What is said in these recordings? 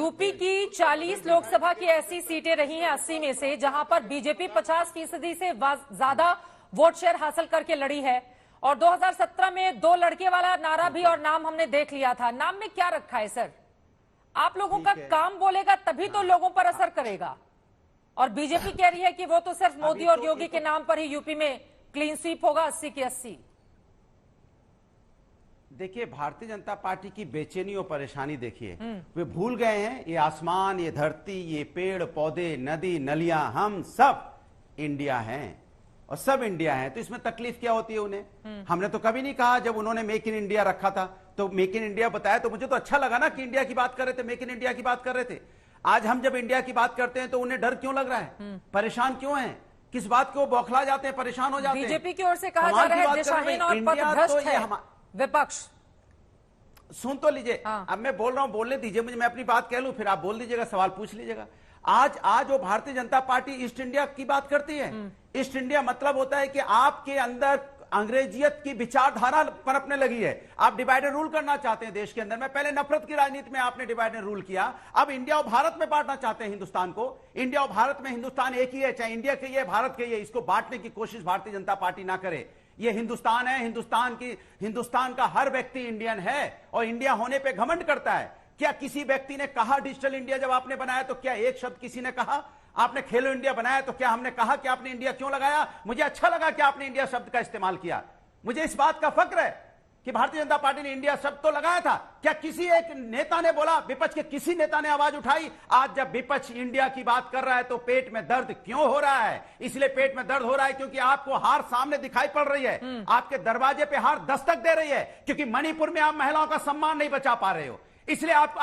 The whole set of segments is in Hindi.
यूपी की 40 लोकसभा की ऐसी सीटें रही हैं 80 में से जहां पर बीजेपी 50% से ज्यादा वोट शेयर हासिल करके लड़ी है। और 2017 में 2 लड़के वाला नारा भी और नाम हमने देख लिया था। नाम में क्या रखा है सर? आप लोगों का काम बोलेगा तभी तो लोगों पर असर करेगा। और बीजेपी कह रही है कि वो तो सिर्फ मोदी और योगी के नाम पर ही यूपी में क्लीन स्वीप होगा 80 की 80। देखिए, भारतीय जनता पार्टी की बेचैनी और परेशानी देखिए, वे भूल गए हैं ये आसमान, ये धरती, ये पेड़ पौधे, नदी नलियां, हम सब इंडिया हैं और सब इंडिया हैं। तो इसमें तकलीफ क्या होती है उन्हें? हमने तो कभी नहीं कहा, जब उन्होंने मेक इन इंडिया रखा था तो मेक इन इंडिया बताया तो मुझे तो अच्छा लगा ना कि इंडिया की बात कर रहे थे, मेक इन इंडिया की बात कर रहे थे। आज हम जब इंडिया की बात करते हैं तो उन्हें डर क्यों लग रहा है? परेशान क्यों है? किस बात को बौखला जाते हैं, परेशान हो जाते हैं? बीजेपी की ओर से कहा जा रहा है दिशाहीन और पथभ्रष्ट है विपक्ष। सुन तो लीजिए, अब मैं बोल रहा हूं, बोलने दीजिए मुझे, मैं अपनी बात कह लूं, फिर आप बोल दीजिएगा, सवाल पूछ लीजिएगा। आज वो Bharatiya Janata party east India की बात करती है। ईस्ट इंडिया मतलब होता है कि आपके अंदर अंग्रेजियत की विचारधारा पनपने लगी है। आप डिवाइड एंड रूल करना चाहते हैं देश के अंदर में। पहले नफरत की राजनीति में आपने डिवाइड एंड रूल किया, अब इंडिया और भारत में बांटना चाहते हैं हिंदुस्तान को। इंडिया और भारत में हिंदुस्तान एक ही है, चाहे इंडिया के ही भारत के ही, इसको बांटने की कोशिश भारतीय जनता पार्टी ना करे। ये हिंदुस्तान है, हिंदुस्तान का हर व्यक्ति इंडियन है और इंडिया होने पे घमंड करता है। क्या किसी व्यक्ति ने कहा डिजिटल इंडिया जब आपने बनाया तो क्या एक शब्द किसी ने कहा? आपने खेलो इंडिया बनाया तो क्या हमने कहा कि आपने इंडिया क्यों लगाया? मुझे अच्छा लगा कि आपने इंडिया शब्द का इस्तेमाल किया। मुझे इस बात का फक्र है कि भारतीय जनता पार्टी ने इंडिया शब्द तो लगाया था। क्या किसी एक नेता ने बोला? विपक्ष के किसी नेता ने आवाज उठाई? आज जब विपक्ष इंडिया की बात कर रहा है तो पेट में दर्द क्यों हो रहा है? इसलिए पेट में दर्द हो रहा है क्योंकि आपको हार सामने दिखाई पड़ रही है, आपके दरवाजे पे हार दस्तक दे रही है, क्योंकि मणिपुर में आप महिलाओं का सम्मान नहीं बचा पा रहे हो। इसलिए आप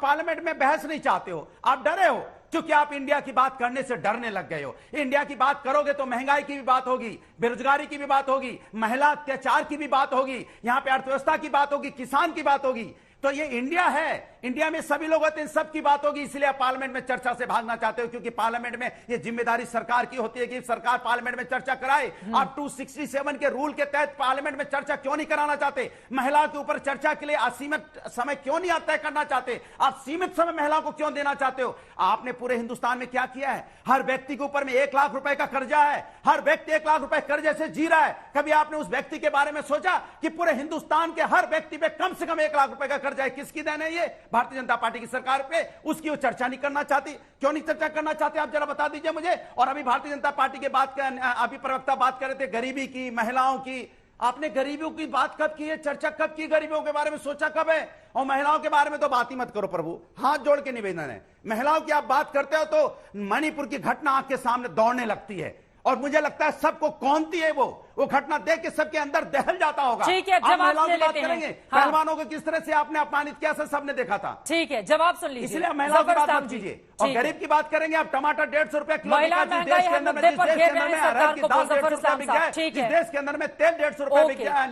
पार्लियामेंट में बहस नहीं चाहते हो, आप डरे हो क्योंकि आप इंडिया की बात करने से डरने लग गए हो। इंडिया की बात करोगे तो महंगाई की भी बात होगी, बेरोजगारी की भी बात होगी, महिला अत्याचार की भी बात होगी, यहां पे अर्थव्यवस्था की बात होगी, किसान की बात होगी। तो ये इंडिया है, इंडिया में सभी लोग होते हैं, सबकी बात होगी। इसलिए आप पार्लियामेंट में चर्चा से भागना चाहते हो, क्योंकि पार्लियामेंट में ये जिम्मेदारी सरकार की होती है कि सरकार पार्लियामेंट में चर्चा कराए। आप 267 के रूल के तहत पार्लियामेंट में चर्चा क्यों नहीं कराना चाहते? महिलाओं के ऊपर चर्चा के लिए असीमित समय क्यों नहीं तय करना चाहते? आप सीमित समय महिलाओं को क्यों देना चाहते हो? आपने पूरे हिंदुस्तान में क्या किया है? हर व्यक्ति के ऊपर में 1 लाख रुपए का कर्जा है, हर व्यक्ति 1 लाख रुपए कर्जे से जी रहा है। कभी आपने उस व्यक्ति के बारे में सोचा कि पूरे हिंदुस्तान के हर व्यक्ति पे कम से कम 1 लाख रुपए का कर्जा है? किसकी देन है ये? भारतीय जनता पार्टी की सरकार पे। उसकी वो चर्चा नहीं करना चाहती। क्यों नहीं चर्चा करना चाहते आप जरा बता दीजिए मुझे। और अभी भारतीय जनता पार्टी के बात कर, अभी प्रवक्ता बात कर रहे थे गरीबी की, महिलाओं की। आपने गरीबियों की बात कब की है? चर्चा कब की? गरीबियों के बारे में सोचा कब है? और महिलाओं के बारे में तो बात ही मत करो प्रभु, हाथ जोड़ के निवेदन है। महिलाओं की आप बात करते हो तो मणिपुर की घटना आंख के सामने दौड़ने लगती है और मुझे लगता है सबको कौनती है वो घटना देख के सबके अंदर दहल जाता होगा। ठीक है, जवाब ले लेते हैं। पहलवानों को किस तरह से आपने अपमानित किया सबने देखा था। ठीक है, जवाब सुन लीजिए। इसलिए महिलाओं की बात मत कीजिए। और गरीब की बात करेंगे आप, टमाटर 150 रुपए किलो बिका, जिस देश के अंदर में अरहर की दाल 150 रुपए बिक जाए, जिस देश के अंदर में तेल 150 रुपए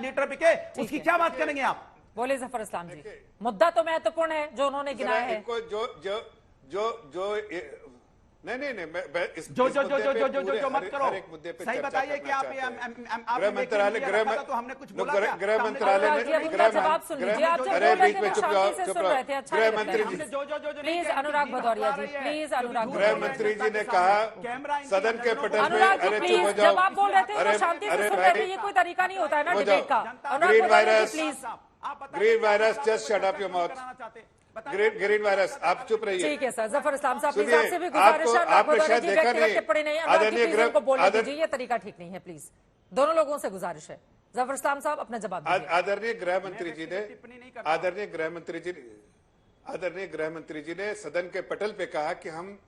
लीटर बिके, उसकी क्या बात करेंगे आप? बोले जफर इस्लाम जी। मुद्दा तो महत्वपूर्ण है जो उन्होंने गिनाया है। नहीं जो मत करो, सही बताइए कि आप गृह मंत्रालय तो हमने कुछ बोला क्या? गृह मंत्रालय ने जवाब सुन लीजिए। आप जब बोल रहे थे तो शांति से सुन रहे थे। अच्छा गृह मंत्री जी, प्लीज अनुराग भदौरिया जी, प्लीज अनुराग। गृह मंत्री जी ने कहा सदन के पटल में, अनुराग जी प्लीज, जब आप बोल रहे थे तो शांति से सुन रहे थे। ये कोई तरीका नहीं होता है ना डिबेट का। Green virus, just shut up your mouth. Green virus, आप चुप रहिए। ठीक है सर। जफर इस्लाम साहब प्लीज, आपसे भी गुजारिश है, आपने शायद देखा नहीं, टिप्पणी नहीं है, को बोलने दीजिए। ये तरीका ठीक नहीं है, प्लीज दोनों लोगों से गुजारिश है। जफर इस्लाम साहब अपना जवाब दीजिए। आदरणीय गृह मंत्री जी ने सदन के पटल पे कहा कि हम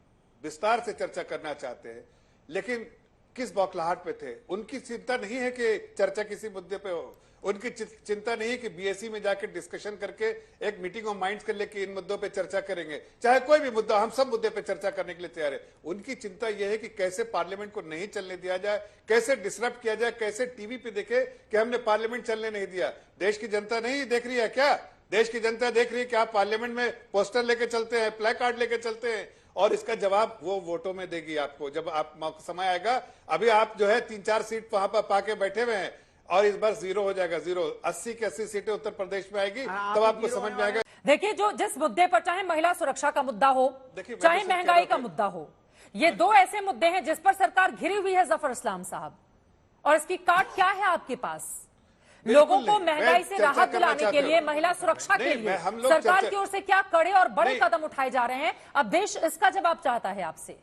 विस्तार से चर्चा करना चाहते हैं, लेकिन किस बौखलाहट पे थे? उनकी चिंता नहीं है कि चर्चा किसी मुद्दे पे हो, उनकी चिंता नहीं है कि बीएससी में जाकर डिस्कशन करके एक मीटिंग ऑफ माइंड्स कर ले कि इन मुद्दों पे चर्चा करेंगे, चाहे कोई भी मुद्दा, हम सब मुद्दे पे चर्चा करने के लिए तैयार है। उनकी चिंता यह है कि कैसे पार्लियामेंट को नहीं चलने दिया जाए, कैसे डिसरप्ट किया जाए, कैसे टीवी पे देखे कि हमने पार्लियामेंट चलने नहीं दिया। देश की जनता नहीं देख रही है क्या? देश की जनता देख रही है कि आप पार्लियामेंट में पोस्टर लेके चलते हैं, प्ले कार्ड लेके चलते हैं, और इसका जवाब वो वोटों में देगी आपको जब आप समय आएगा। अभी आप जो है 3-4 सीट वहां पर पाके बैठे हुए हैं और इस बार 0 हो जाएगा, 0। 80 की 80 सीटें उत्तर प्रदेश में आएगी, तब आपको समझ में आएगा। देखिए, जो जिस मुद्दे पर चाहे महिला सुरक्षा का मुद्दा हो, देखिए, मैं चाहे तो सिर्फ महंगाई कह रहा का हूं मुद्दा हो, ये दो ऐसे मुद्दे हैं जिस पर सरकार घिरी हुई है जफर इस्लाम साहब। और इसकी काट क्या है आपके पास? लोगों को महंगाई से राहत दिलाने के लिए, महिला सुरक्षा के लिए सरकार की ओर से क्या कड़े और बड़े कदम उठाए जा रहे हैं? अब देश इसका जवाब चाहता है आपसे।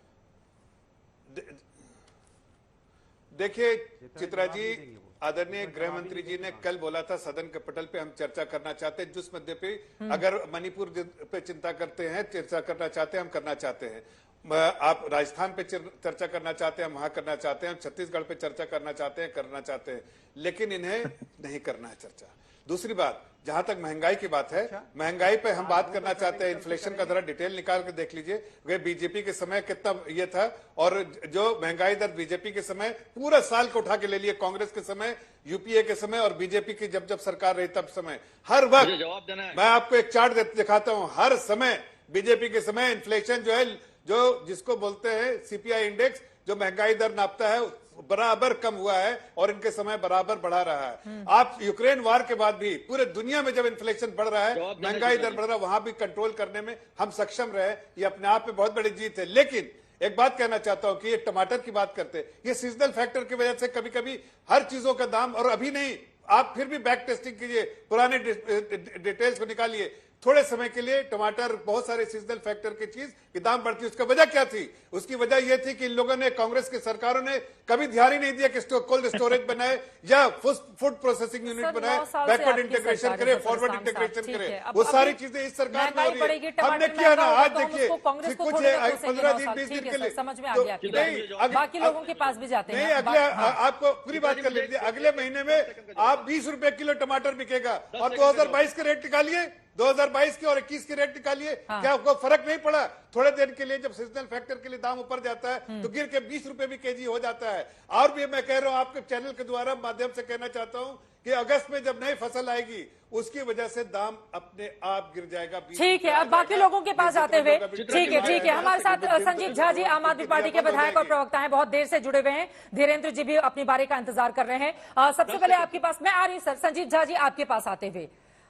देखिए चित्रा जी, आदरणीय गृह मंत्री जी ने कल बोला था सदन के पटल पे हम चर्चा करना चाहते हैं जिस मुद्दे पे, अगर मणिपुर पे चिंता करते हैं, चर्चा करना चाहते हैं, हम करना चाहते हैं। आप राजस्थान पे चर्चा करना चाहते हैं, हम वहां करना चाहते हैं, हम छत्तीसगढ़ पे चर्चा करना चाहते हैं, करना चाहते हैं, लेकिन इन्हें नहीं करना है चर्चा। दूसरी बात, जहां तक महंगाई की बात है, महंगाई पे हम बात करना चाहते हैं। इन्फ्लेशन का जरा डिटेल निकाल के देख लीजिए, वे बीजेपी के समय कितना ये था, और जो महंगाई दर बीजेपी के समय पूरा साल को उठा के ले लिए, कांग्रेस के समय, यूपीए के समय और बीजेपी की जब सरकार रही तब समय, हर वक्त मैं आपको एक चार्ट दिखाता हूं, हर समय बीजेपी के समय इन्फ्लेशन जो है, जो जिसको बोलते हैं सीपीआई इंडेक्स, जो महंगाई दर नापता है, बराबर कम हुआ है और इनके समय बराबर बढ़ा रहा है। आप यूक्रेन वार के बाद भी पूरे दुनिया में जब इन्फ्लेशन बढ़ रहा है, महंगाई दर बढ़ रहा है, वहां भी कंट्रोल करने में हम सक्षम रहे, ये अपने आप में बहुत बड़ी जीत है। लेकिन एक बात कहना चाहता हूं कि ये टमाटर की बात करते हैं, ये सीजनल फैक्टर की वजह से कभी कभी हर चीजों का दाम, और अभी नहीं, आप फिर भी बैक टेस्टिंग कीजिए, पुराने डिटेल्स को निकालिए, थोड़े समय के लिए टमाटर, बहुत सारे सीजनल फैक्टर की चीज की दाम बढ़ती है। उसका वजह क्या थी? उसकी वजह यह थी कि इन लोगों ने, कांग्रेस की सरकारों ने कभी ध्यान ही नहीं दिया कि कोल्ड स्टोरेज बनाए या फूड प्रोसेसिंग यूनिट बनाए, बैकवर्ड इंटीग्रेशन करे, फॉरवर्ड इंटीग्रेशन करे, वो सारी चीजें इस सरकार में हो रही है। हमने किया ना, आज देखिए कुछ 15 दिन 20 दिन के लिए समझ में आ गया, बाकी लोगों के पास भी जाते हैं। नहीं, अगले आपको पूरी बात कर लीजिए, अगले महीने में आप 20 रुपए किलो टमाटर बिकेगा, और 2022 के रेट निकालिए, 2022 के और 21 के रेट निकालिए, क्या आपको फर्क नहीं पड़ा? थोड़े दिन के लिए जब सीजनल फैक्टर के लिए दाम ऊपर जाता है तो गिर के 20 रुपए भी केजी हो जाता है। और भी मैं कह रहा हूं, आपके चैनल के द्वारा माध्यम से कहना चाहता हूं कि अगस्त में जब नई फसल आएगी उसकी वजह से दाम अपने आप गिर जाएगा। ठीक है, अब बाकी लोगों के पास आते हुए, ठीक है, हमारे साथ संजीव झा जी, आम आदमी पार्टी के विधायक और प्रवक्ता हैं, बहुत देर से जुड़े हुए हैं। धीरेन्द्र जी भी अपनी बारी का इंतजार कर रहे हैं। सबसे पहले आपके पास मैं आ रही हूं सर, संजीव झा जी आपके पास आते हुए,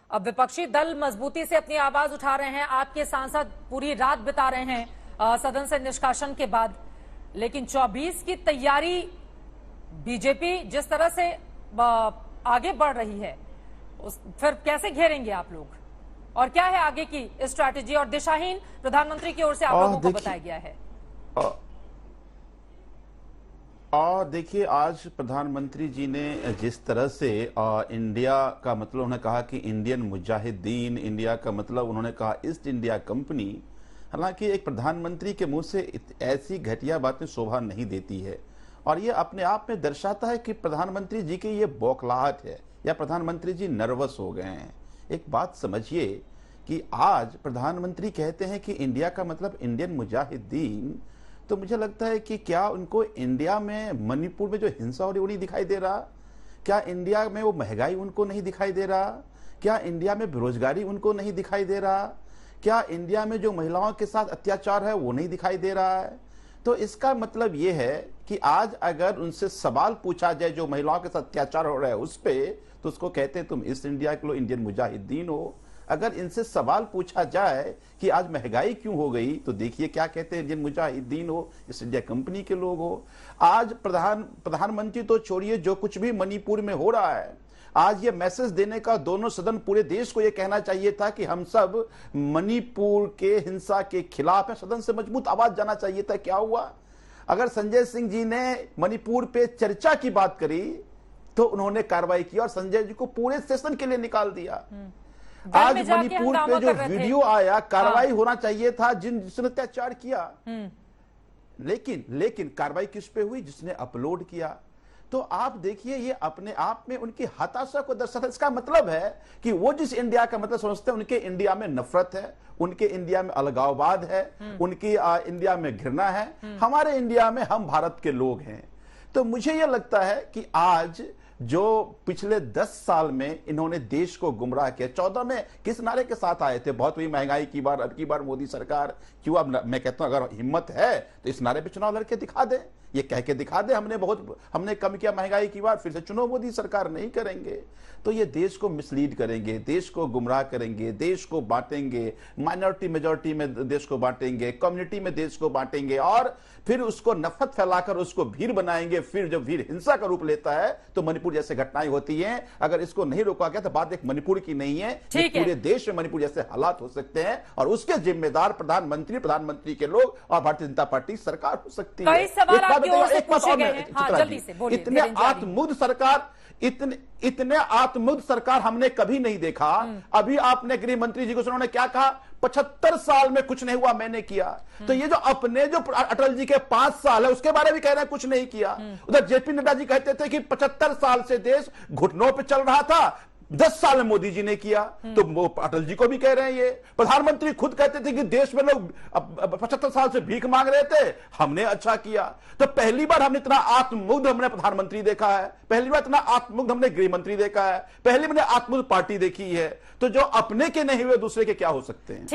अब विपक्षी दल मजबूती से अपनी आवाज उठा रहे हैं, आपके सांसद पूरी रात बिता रहे हैं सदन से निष्कासन के बाद, लेकिन 24 की तैयारी बीजेपी जिस तरह से आगे बढ़ रही है, फिर कैसे घेरेंगे आप लोग, और क्या है आगे की स्ट्रैटेजी और दिशाहीन प्रधानमंत्री की ओर से आप लोगों को बताया गया है? देखिए, आज प्रधानमंत्री जी ने जिस तरह से इंडिया का मतलब उन्होंने कहा कि इंडियन मुजाहिदीन, इंडिया का मतलब उन्होंने कहा ईस्ट इंडिया कंपनी, हालांकि एक प्रधानमंत्री के मुंह से ऐसी घटिया बातें शोभा नहीं देती है, और ये अपने आप में दर्शाता है कि प्रधानमंत्री जी की ये बौखलाहट है या प्रधानमंत्री जी नर्वस हो गए हैं। एक बात समझिए कि आज प्रधानमंत्री कहते हैं कि इंडिया का मतलब इंडियन मुजाहिदीन, तो मुझे लगता है कि क्या उनको इंडिया में मणिपुर में जो हिंसा हो रही वो नहीं दिखाई दे रहा? क्या इंडिया में वो महंगाई उनको नहीं दिखाई दे रहा? क्या इंडिया में बेरोजगारी उनको नहीं दिखाई दे रहा? क्या इंडिया में जो महिलाओं के साथ अत्याचार है वो नहीं दिखाई दे रहा है? तो इसका मतलब ये है कि आज अगर उनसे सवाल पूछा जाए जो महिलाओं के साथ अत्याचार हो रहा है उस पर, तो उसको कहते हैं तुम ईस्ट इंडिया के लोग इंडियन मुजाहिदीन हो। अगर इनसे सवाल पूछा जाए कि आज महंगाई क्यों हो गई, तो देखिए क्या कहते हैं, इंडियन मुजाहिदीन हो, ईस्ट इंडिया कंपनी के लोग हो। आज प्रधानमंत्री तो छोड़िए, जो कुछ भी मणिपुर में हो रहा है, आज ये मैसेज देने का दोनों सदन, पूरे देश को ये कहना चाहिए था कि हम सब मणिपुर के हिंसा के खिलाफ है, सदन से मजबूत आवाज जाना चाहिए था। क्या हुआ? अगर संजय सिंह जी ने मणिपुर पे चर्चा की बात करी तो उन्होंने कार्रवाई की और संजय जी को पूरे सेशन के लिए निकाल दिया। आज मणिपुर पे जो वीडियो आया, कार्रवाई होना चाहिए था जिसने अत्याचार किया, लेकिन कार्रवाई किस पे हुई? जिसने अपलोड किया। तो आप देखिए, ये अपने आप में उनकी हताशा को दर्शाता है। इसका मतलब है कि वो जिस इंडिया का मतलब समझते हैं, उनके इंडिया में नफरत है, उनके इंडिया में अलगाववाद है, उनकी इंडिया में घृणा है। हमारे इंडिया में हम भारत के लोग हैं। तो मुझे यह लगता है कि आज जो पिछले 10 साल में इन्होंने देश को गुमराह किया। 14 में किस नारे के साथ आए थे? बहुत हुई महंगाई की बार, अब की बार मोदी सरकार। क्यों? अब मैं कहता हूं अगर हिम्मत है तो इस नारे पे चुनाव लड़के दिखा दे, ये कह के दिखा दे हमने कम किया महंगाई की बार, फिर से चुनो मोदी सरकार। नहीं करेंगे तो ये देश को मिसलीड करेंगे, देश को गुमराह करेंगे, देश को बांटेंगे, माइनॉरिटी मेजॉरिटी में देश को बांटेंगे, कम्युनिटी में देश को बांटेंगे और फिर उसको नफरत फैलाकर उसको भीड़ बनाएंगे। फिर जब भीड़ हिंसा का रूप लेता है तो मणिपुर जैसे घटनाएं होती हैं। अगर इसको नहीं रोका गया तो बात एक मणिपुर की नहीं है, पूरे देश में मणिपुर जैसे हालात हो सकते हैं और उसके जिम्मेदार प्रधानमंत्री के लोग और भारतीय जनता पार्टी सरकार हो सकती है। इतने आत्ममुग्ध सरकार, इतने आत्ममुग्ध सरकार हमने कभी नहीं देखा। अभी आपने गृह मंत्री जी को सुना, उन्होंने क्या कहा? 75 साल में कुछ नहीं हुआ, मैंने किया। तो ये जो अपने जो अटल जी के 5 साल है उसके बारे में कह रहे हैं कुछ नहीं किया। उधर जेपी नड्डा जी कहते थे कि 75 साल से देश घुटनों पे चल रहा था, 10 साल में मोदी जी ने किया। तो वो अटल जी को भी कह रहे हैं। ये प्रधानमंत्री खुद कहते थे कि देश में लोग 75 साल से भीख मांग रहे थे, हमने अच्छा किया। तो पहली बार हमने इतना आत्ममुग्ध हमने प्रधानमंत्री देखा है, पहली बार इतना आत्ममुग्ध हमने गृह मंत्री देखा है, पहली मैंने आत्ममुग्ध पार्टी देखी है। तो जो अपने के नहीं हुए दूसरे के क्या हो सकते हैं?